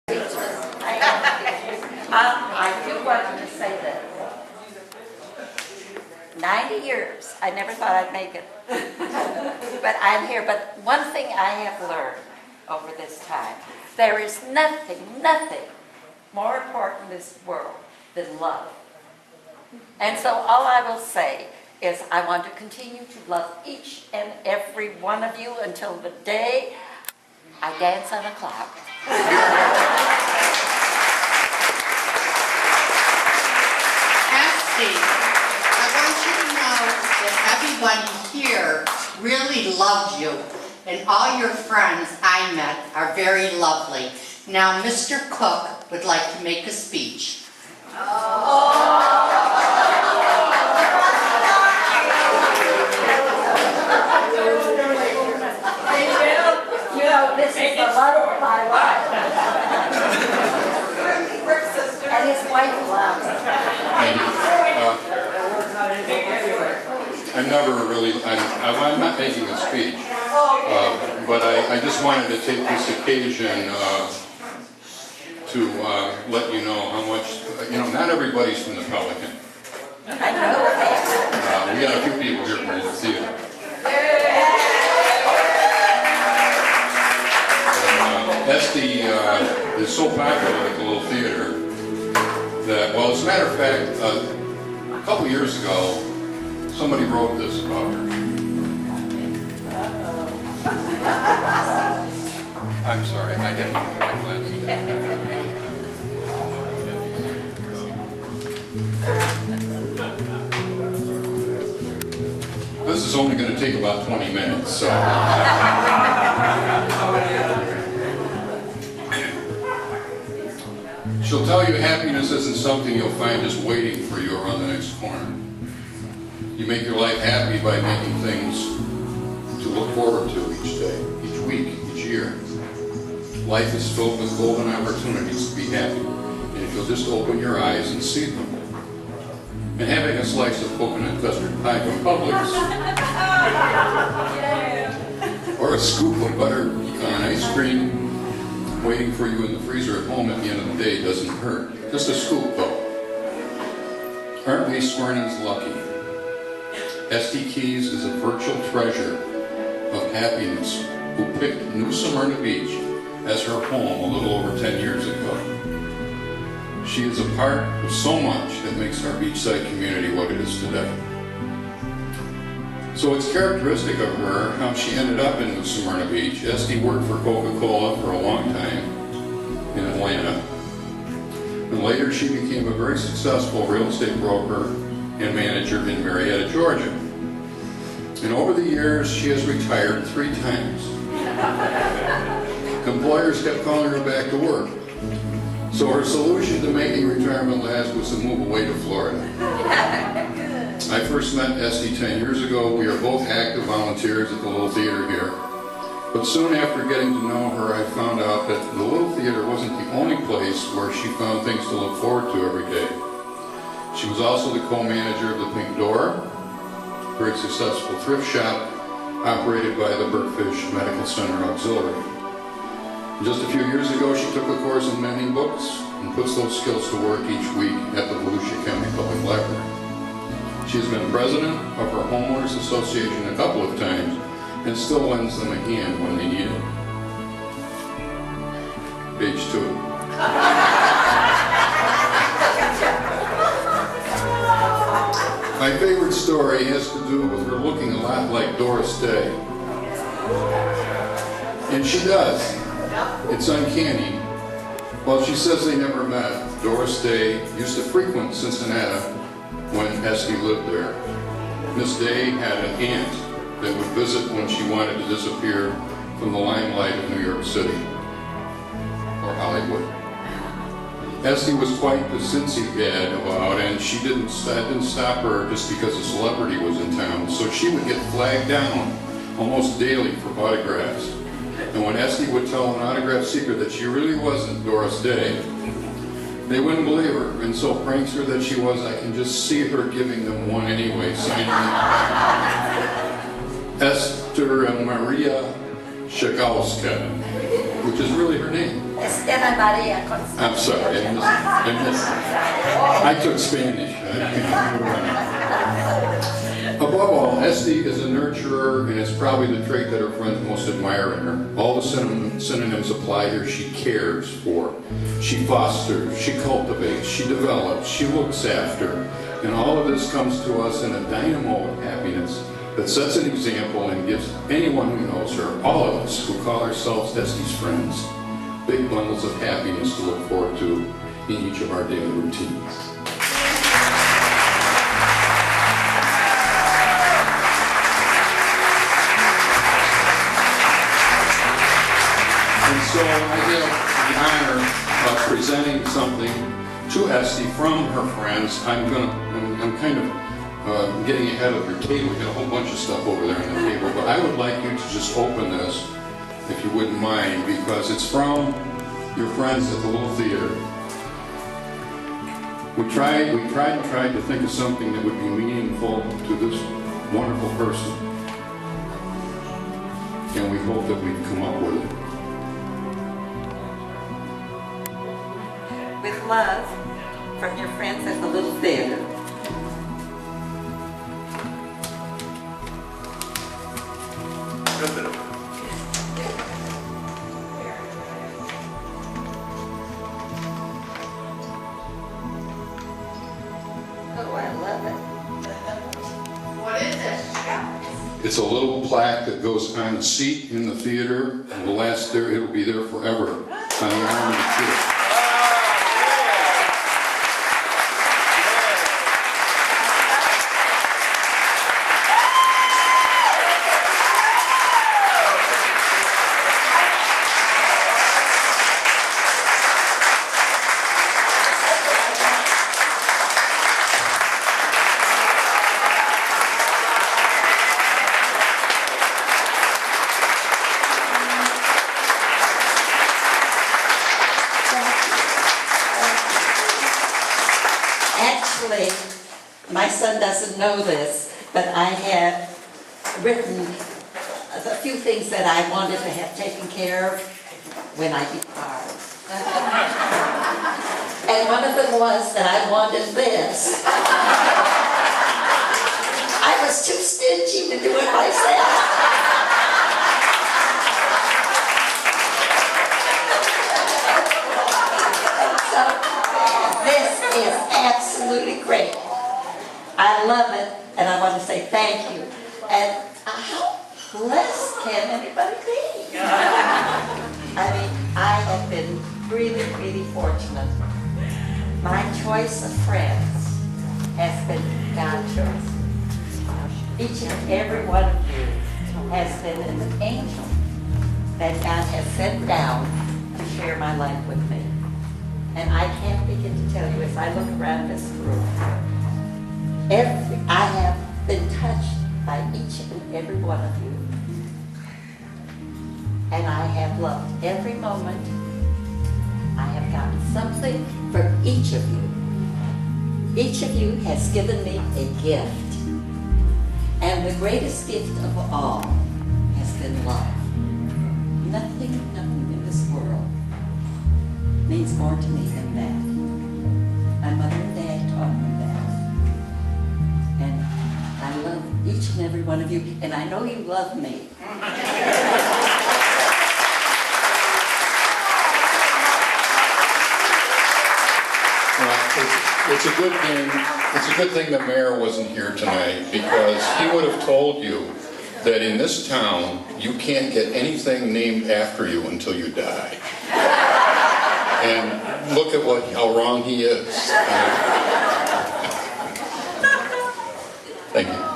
I do want to say that 90 years, I never thought I'd make it. But I'm here. But one thing I have learned over this time, there is nothing more important in this world than love. And so all I will say is I want to continue to love each and every one of you until the day I dance on a cloud. Estie, I want you to know that everybody here really loves you, and all your friends I met are very lovely. Now, Mr. Cook would like to make a speech. You know, this is the love of my life. And his wife loves I'm never really, I'm not making a speech, but I just wanted to take this occasion to let you know how much, not everybody's from the Pelican. I know that. We got a few people here from the theater. Estie is so popular at the little theater that, well, as a matter of fact, a couple years ago, somebody wrote this about her. I'm sorry, I didn't put my glasses. This is only going to take about 20 minutes, so. She'll tell you happiness isn't something you'll find just waiting for you around the next corner. You make your life happy by making things to look forward to each day, each week, each year. Life is filled with golden opportunities to be happy, and if you'll just open your eyes and see them. And having a slice of coconut custard pie from Publix, or a scoop of butter pecan ice cream waiting for you in the freezer at home at the end of the day doesn't hurt. Just a scoop, though. Aren't we Smyrnans lucky? Estie Keyes is a virtual treasure of happiness who picked New Smyrna Beach as her home a little over 10 years ago. She is a part of so much that makes our beachside community what it is today. So it's characteristic of her how she ended up in New Smyrna Beach. Estie worked for Coca-Cola for a long time in Atlanta. And later she became a very successful real estate broker and manager in Marietta, Georgia. And over the years, she has retired 3 times. Employers kept calling her back to work. So her solution to making retirement last was to move away to Florida. I first met Estie 10 years ago. We are both active volunteers at the Little Theater here. But soon after getting to know her, I found out that the Little Theater wasn't the only place where she found things to look forward to every day. She was also the co-manager of the Pink Door, a very successful thrift shop operated by the Birdfish Medical Center Auxiliary. Just a few years ago, she took a course in mending books and puts those skills to work each week at the Volusia County Public Library. She has been president of her homeowners association a couple of times and still lends them a hand when they need it. Page 2. My favorite story has to do with her looking a lot like Doris Day. And she does. It's uncanny. While she says they never met, Doris Day used to frequent Cincinnati when Estie lived there. Miss Day had an aunt that would visit when she wanted to disappear from the limelight of New York City, or Hollywood. Estie was quite the Cincy gad about, and she didn't stop her just because a celebrity was in town, so she would get flagged down almost daily for autographs. And when Estie would tell an autograph seeker that she really wasn't Doris Day, they wouldn't believe her, and so prankster that she was, I can just see her giving them one anyway, signing Esther Maria Shakowska, which is really her name. Estela Maria Constanza. I'm sorry, I took Spanish. Above all, Estie is a nurturer, and it's probably the trait that her friends most admire in her. All the synonyms apply here. She cares for, she fosters, she cultivates, she develops, she looks after. And all of this comes to us in a dynamo of happiness that sets an example and gives anyone who knows her, all of us who call ourselves Estie's friends, big bundles of happiness to look forward to in each of our daily routines. And so I have the honor of presenting something to Estie from her friends. I'm kind of getting ahead of your table. We got a whole bunch of stuff over there on the table, but I would like you to just open this, if you wouldn't mind, because it's from your friends at the Little Theater. We tried to think of something that would be meaningful to this wonderful person, and we hope that we've come up with it. With love, from your friends at the Little Theater. Oh, I love it. What is it? It's a little plaque that goes on the seat in the theater. It will last there. It'll be there forever on the arm of the theater. Actually, my son doesn't know this, but I have written a few things that I wanted to have taken care of when I depart. And one of them was that I wanted this. I was too stingy to do it myself. This is absolutely great. I love it, and I want to say thank you. And how blessed can anybody be? I mean, I have been really, really fortunate. My choice of friends has been God's choice. Each and every one of you has been an angel that God has sent down to share my life with me. And I can't begin to tell you, as I look around this room, I have been touched by each and every one of you. And I have loved every moment. I have gotten something from each of you. Each of you has given me a gift. And the greatest gift of all has been love. Nothing in this world means more to me than that. My mother and dad taught me that. And I love each and every one of you, and I know you love me. It's a good thing. It's a good thing the mayor wasn't here tonight, because he would have told you that in this town you can't get anything named after you until you die. And look at how wrong he is. Thank you.